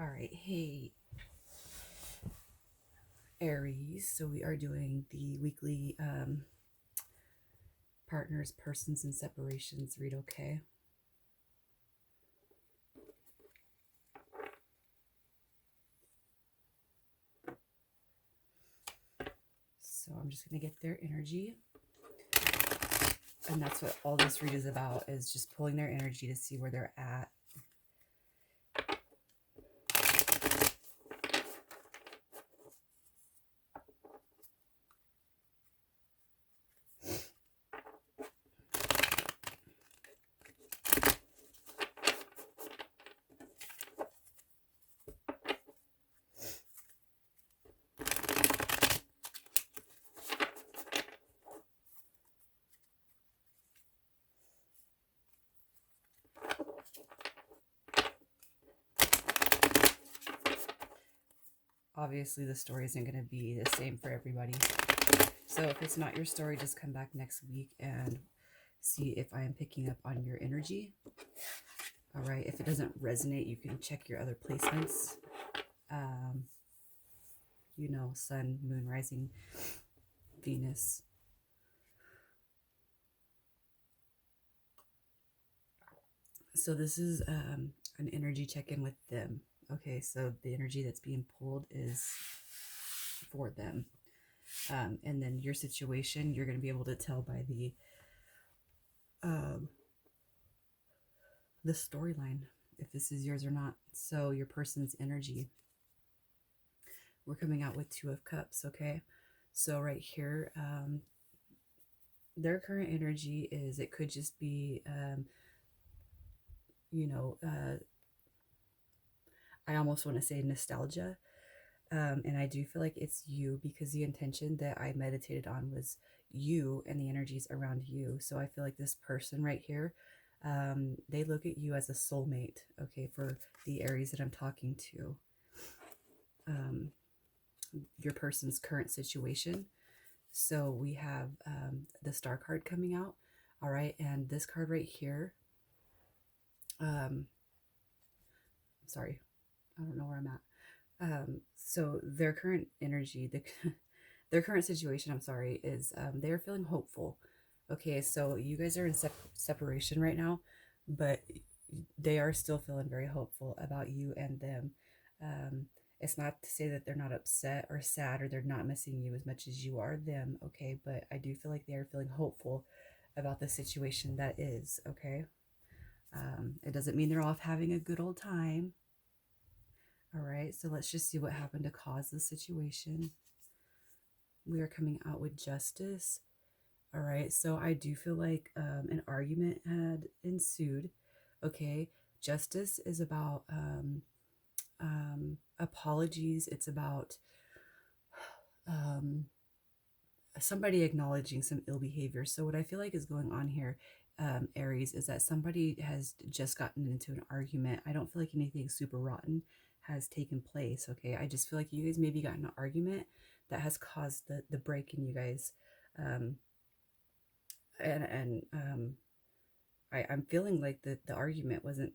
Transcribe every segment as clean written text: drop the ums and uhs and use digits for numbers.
All right, hey Aries. So we are doing the weekly partners, persons, and separations read. Okay. So I'm just gonna get their energy, and that's what all this read is about: is just pulling their energy to see where they're at. Obviously, the story isn't going to be the same for everybody. So if it's not your story, just come back next week and see if I am picking up on your energy. All right. If it doesn't resonate, you can check your other placements. You know, sun, moon, rising, Venus. So this is an energy check-in with them. Okay, so the energy that's being pulled is for them. And then your situation, you're going to be able to tell by the storyline, if this is yours or not. So your person's energy, we're coming out with Two of Cups, okay? So right here, their current energy is, it could just be, I almost want to say nostalgia. And I do feel like it's you, because the intention that I meditated on was you and the energies around you. So I feel like this person right here, they look at you as a soulmate, okay, for the Aries that I'm talking to. Your person's current situation. So we have the Star card coming out, all right, and this card right here, sorry, I don't know where I'm at. So their current energy, their current situation, I'm sorry, is they're feeling hopeful. Okay, so you guys are in separation right now, but they are still feeling very hopeful about you and them. It's not to say that they're not upset or sad, or they're not missing you as much as you are them, okay? But I do feel like they are feeling hopeful about the situation that is, okay? It doesn't mean they're off having a good old time. All right, so let's just see what happened to cause the situation. We are coming out with Justice. All right, so I do feel like an argument had ensued. Okay, Justice is about apologies. It's about somebody acknowledging some ill behavior. So what I feel like is going on here, Aries, is that somebody has just gotten into an argument. I don't feel like anything super rotten has taken place, okay? I just feel like you guys maybe got in an argument that has caused the break in you guys. I'm feeling like the argument wasn't,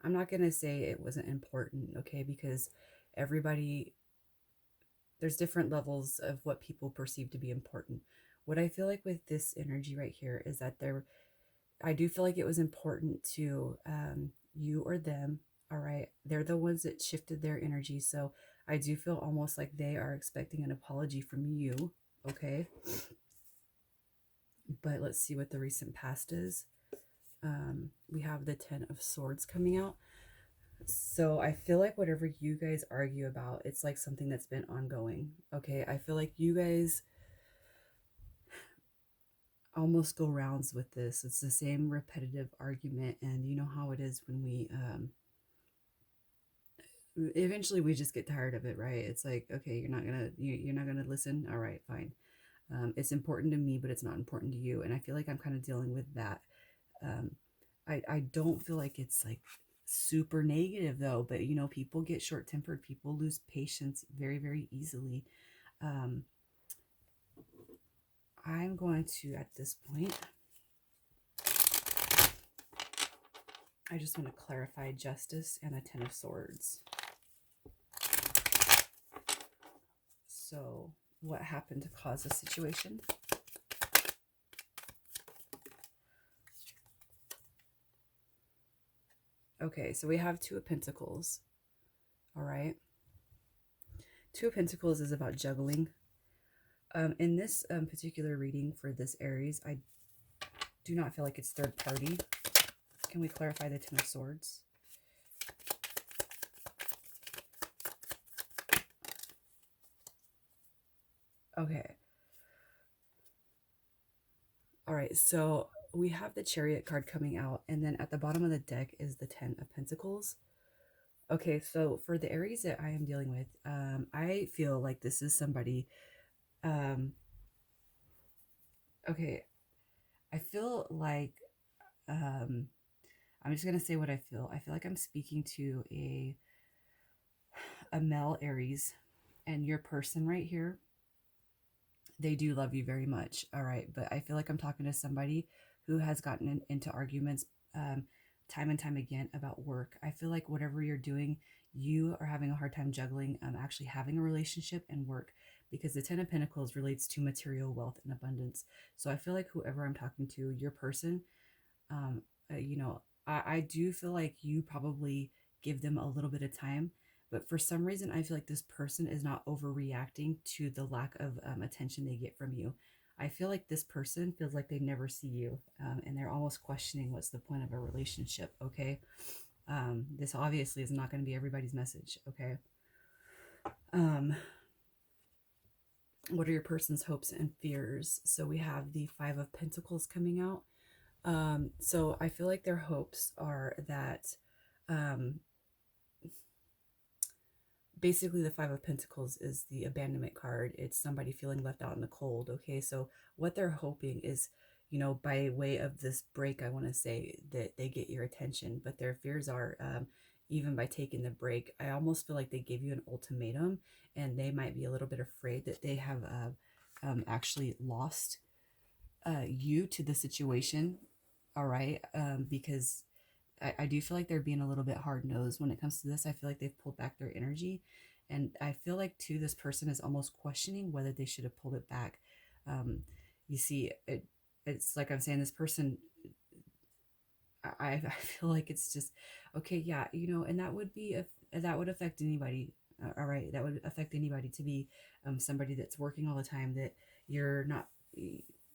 I'm not going to say it wasn't important, okay? Because everybody, there's different levels of what people perceive to be important. What I feel like with this energy right here is that I do feel like it was important to you or them, all right? They're the ones that shifted their energy. So I do feel almost like they are expecting an apology from you, okay? But let's see what the recent past is. We have the 10 of Swords coming out. So I feel like whatever you guys argue about, it's like something that's been ongoing. Okay, I feel like you guys almost go rounds with this. It's the same repetitive argument, and you know how it is when we eventually we just get tired of it, right? It's like, okay, you're not gonna listen. All right, fine. It's important to me, but it's not important to you, and I feel like I'm kind of dealing with that. I don't feel like it's like super negative though, but you know, people get short-tempered, people lose patience very, very easily. I'm going to, at this point, I just want to clarify justice and the Ten of Swords. So what happened to cause the situation? Okay, so we have Two of Pentacles. All right. Two of Pentacles is about juggling. In this particular reading for this Aries, I do not feel like it's third party. Can we clarify the Ten of Swords? Okay. All right, so we have the Chariot card coming out, and then at the bottom of the deck is the Ten of Pentacles. Okay, so for the Aries that I am dealing with, I feel like this is somebody, okay, I feel like, I'm just going to say what I feel. I feel like I'm speaking to a male Aries, and your person right here, they do love you very much. All right. But I feel like I'm talking to somebody who has gotten into arguments time and time again about work. I feel like whatever you're doing, you are having a hard time juggling actually having a relationship and work, because the Ten of Pentacles relates to material wealth and abundance. So I feel like whoever I'm talking to, your person, um, you know, I do feel like you probably give them a little bit of time, but for some reason, I feel like this person is not overreacting to the lack of attention they get from you. I feel like this person feels like they never see you, and they're almost questioning what's the point of a relationship. Okay. This obviously is not going to be everybody's message. Okay. Um, what are your person's hopes and fears? So we have the Five of Pentacles coming out. So I feel like their hopes are that, um, basically the Five of Pentacles is the abandonment card. It's somebody feeling left out in the cold. Okay, so what they're hoping is, by way of this break, I want to say that they get your attention, but their fears are, even by taking the break, I almost feel like they give you an ultimatum, and they might be a little bit afraid that they have actually lost you to the situation. All right, because I do feel like they're being a little bit hard nosed when it comes to this. I feel like they've pulled back their energy. And I feel like, too, this person is almost questioning whether they should have pulled it back. Um, you see, it's like I'm saying, this person, I feel like it's just, okay, yeah, and that would be, that would affect anybody. All right, that would affect anybody to be somebody that's working all the time, that you're not,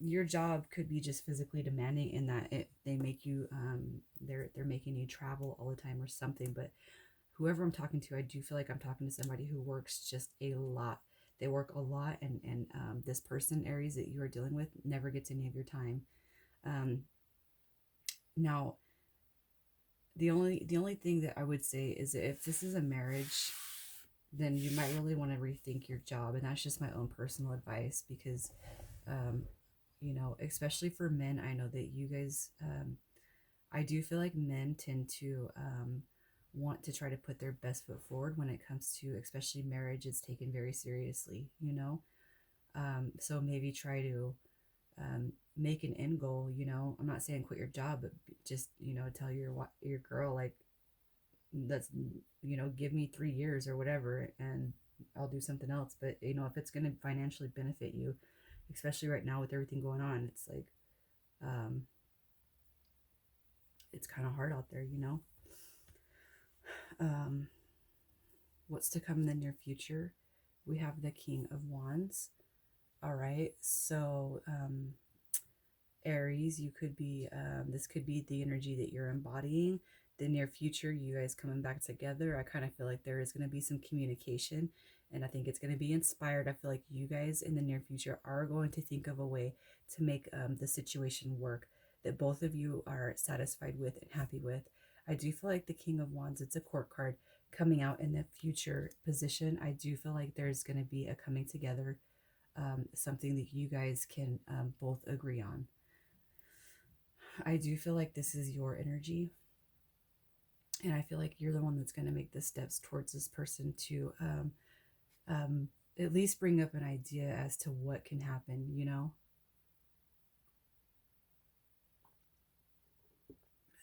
your job could be just physically demanding in that they make you they're making you travel all the time or something. But whoever I'm talking to, I do feel like I'm talking to somebody who works just a lot. They work a lot, and this person, Aries, that you are dealing with, never gets any of your time. Now, the only thing that I would say is that if this is a marriage, then you might really want to rethink your job. And that's just my own personal advice, because um, especially for men, I know that you guys, I do feel like men tend to want to try to put their best foot forward when it comes to, especially marriage. It's taken very seriously. So maybe try to make an end goal. I'm not saying quit your job, but just, tell your girl, like, that's, give me 3 years or whatever, and I'll do something else. But, if it's going to financially benefit you, especially right now with everything going on, it's like, um, it's kind of hard out there. Um, what's to come in the near future? We have the King of Wands. All right, so Aries, you could be, this could be the energy that you're embodying. The near future, you guys coming back together. I kind of feel like there is going to be some communication, and I think it's going to be inspired. I feel like you guys in the near future are going to think of a way to make the situation work that both of you are satisfied with and happy with. I do feel like the King of Wands, it's a court card coming out in the future position. I do feel like there's going to be a coming together, something that you guys can both agree on. I do feel like this is your energy, and I feel like you're the one that's going to make the steps towards this person to at least bring up an idea as to what can happen.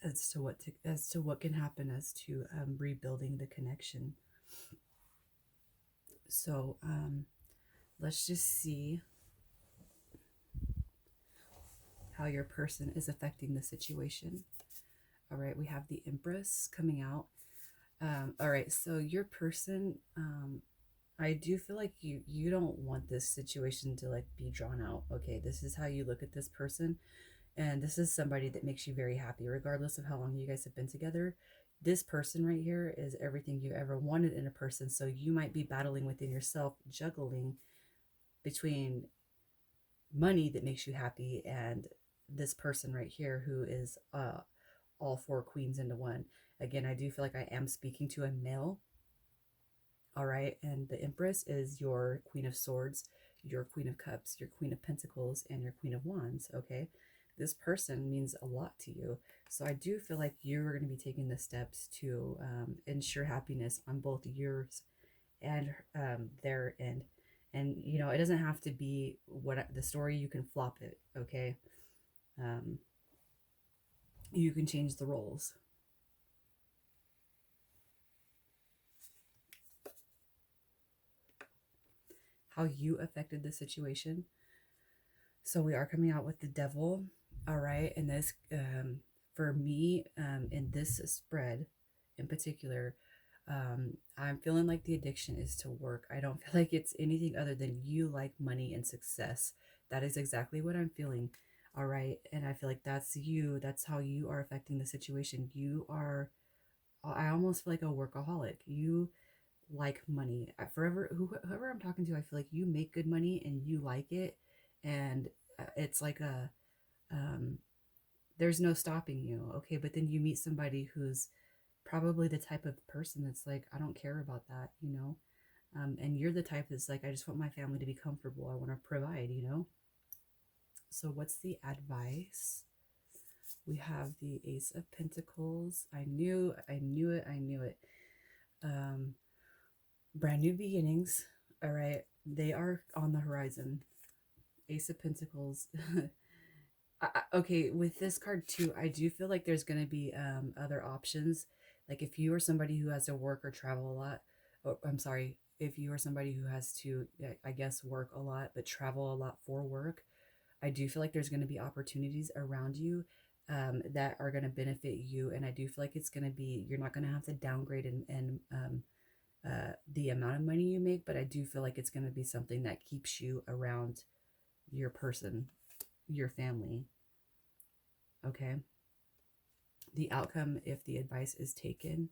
as to what can happen as to rebuilding the connection. So let's just see how your person is affecting the situation. All right, we have the Empress coming out. All right, so your person, I do feel like you don't want this situation to like be drawn out. Okay, this is how you look at this person, and this is somebody that makes you very happy, regardless of how long you guys have been together. This person right here is everything you ever wanted in a person. So you might be battling within yourself, juggling between money that makes you happy and this person right here who is all four queens into one. Again, I do feel like I am speaking to a male. All right, and the Empress is your Queen of Swords, your Queen of Cups, your Queen of Pentacles, and your Queen of Wands. Okay, this person means a lot to you. So I do feel like you're going to be taking the steps to ensure happiness on both yours and their end. And you know, it doesn't have to be what the story. You can flop it. Okay, you can change the roles. How you affected the situation. So we are coming out with the Devil. All right, and this for me in this spread in particular, I'm feeling like the addiction is to work. I don't feel like it's anything other than you like money and success. That is exactly what I'm feeling. All right, and I feel like that's you. That's how you are affecting the situation. You are, I almost feel like a workaholic. You like money. Forever, whoever I'm talking to, I feel like you make good money and you like it, and it's like a there's no stopping you. Okay, but then you meet somebody who's probably the type of person that's like, I don't care about that, you know. And you're the type that's like, I just want my family to be comfortable. I want to provide, you know. So what's the advice? We have the Ace of Pentacles. I knew it. Brand new beginnings. All right, they are on the horizon. Ace of Pentacles. Okay, with this card too, I do feel like there's going to be other options. Like if you are somebody who has to work or travel a lot, or I'm sorry, if you are somebody who has to, I guess, work a lot but travel a lot for work, I do feel like there's going to be opportunities around you that are going to benefit you, and I do feel like it's going to be, you're not going to have to downgrade and the amount of money you make, but I do feel like it's going to be something that keeps you around your person, your family. Okay. The outcome if the advice is taken.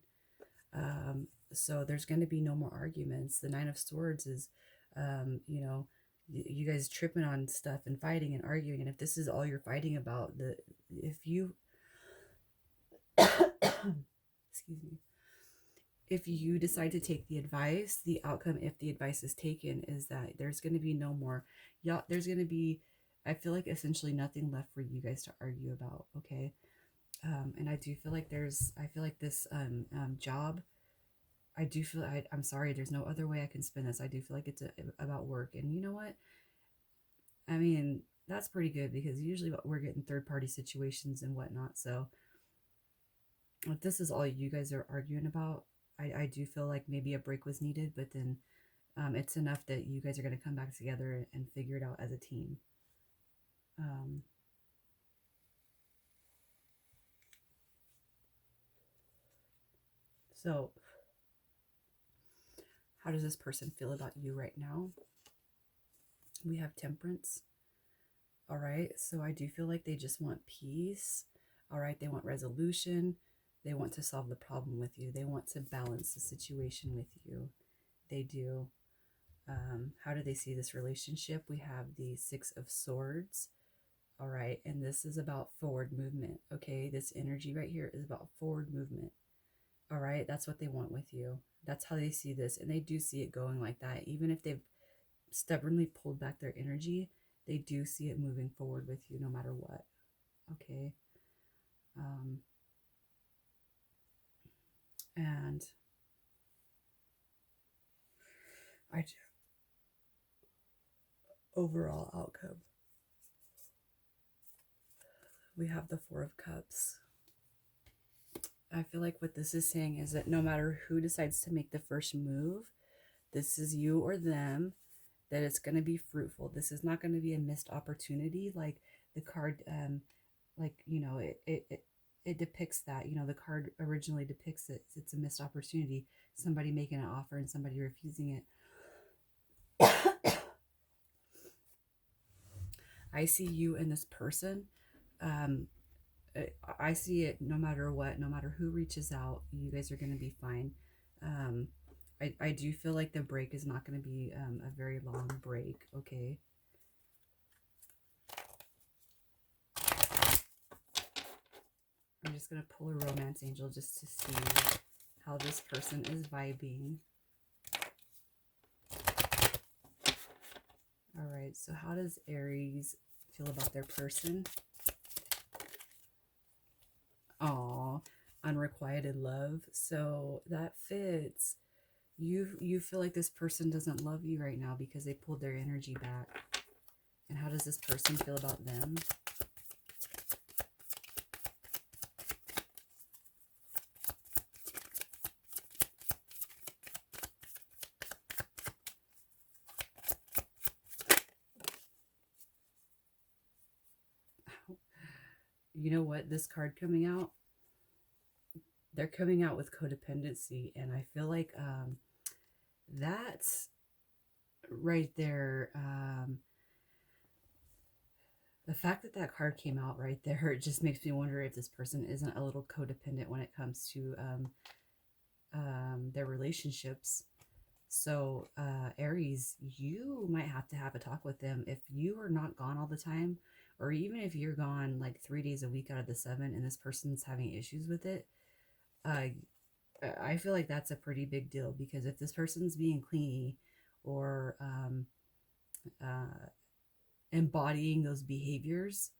So there's going to be no more arguments. The Nine of Swords is, you know, you guys tripping on stuff and fighting and arguing. And if this is all you're fighting about, if you, excuse me, if you decide to take the advice, the outcome if the advice is taken is that there's going to be no more, yeah, there's going to be, I feel like essentially nothing left for you guys to argue about. Okay. And I do feel like I feel like this job, I do feel, I'm sorry, there's no other way I can spin this. I do feel like it's about work. And you know what? I mean, that's pretty good because usually we're getting third party situations and whatnot. So if this is all you guys are arguing about, I do feel like maybe a break was needed, but then it's enough that you guys are going to come back together and figure it out as a team. So how does this person feel about you right now? We have Temperance. All right, so I do feel like they just want peace. All right, they want resolution. They want to solve the problem with you. They want to balance the situation with you. They do. How do they see this relationship? We have the Six of Swords. All right, and this is about forward movement. Okay, this energy right here is about forward movement. All right, that's what they want with you. That's how they see this, and they do see it going like that. Even if they've stubbornly pulled back their energy, they do see it moving forward with you no matter what. Okay. And overall outcome, we have the Four of Cups. I feel like what this is saying is that no matter who decides to make the first move, this is you or them, that it's going to be fruitful. This is not going to be a missed opportunity like the card, like, you know, it depicts that, you know, the card originally depicts it. It's a missed opportunity, somebody making an offer and somebody refusing it. I see you and this person. Um, I see it no matter what, no matter who reaches out, you guys are going to be fine. Um, I do feel like the break is not going to be a very long break, okay? I'm just going to pull a romance angel just to see how this person is vibing. All right, so how does Aries feel about their person? Oh, unrequited love. So that fits. You feel like this person doesn't love you right now because they pulled their energy back. And how does this person feel about them? You know what? This card coming out, they're coming out with codependency. And I feel like that's right there. The fact that that card came out right there, it just makes me wonder if this person isn't a little codependent when it comes to their relationships. So, Aries, you might have to have a talk with them if you are not gone all the time, or even if you're gone like 3 days a week out of the 7 and this person's having issues with it. Uh, I feel like that's a pretty big deal because if this person's being clingy or uh, embodying those behaviors,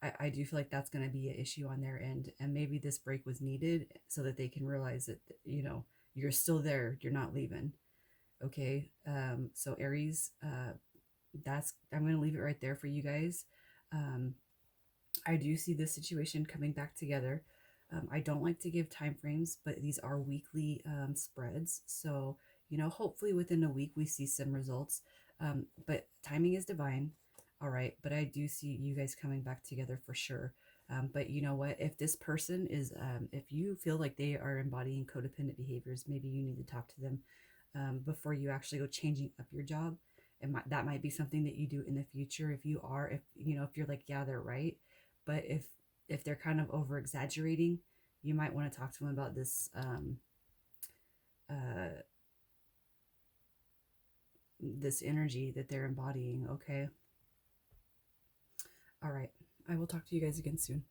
I do feel like that's going to be an issue on their end. And maybe this break was needed so that they can realize that, you know, you're still there, you're not leaving. Okay. So Aries, I'm going to leave it right there for you guys. Um, I do see this situation coming back together. I don't like to give time frames, but these are weekly spreads. So, you know, hopefully within a week we see some results. But timing is divine. All right. But I do see you guys coming back together for sure. But you know what? If this person is, if you feel like they are embodying codependent behaviors, maybe you need to talk to them before you actually go changing up your job. That might be something that you do in the future if you are, if you know, if you're like, yeah, they're right. But if they're kind of over exaggerating, you might want to talk to them about uh, this energy that they're embodying. Okay. All right. I will talk to you guys again soon.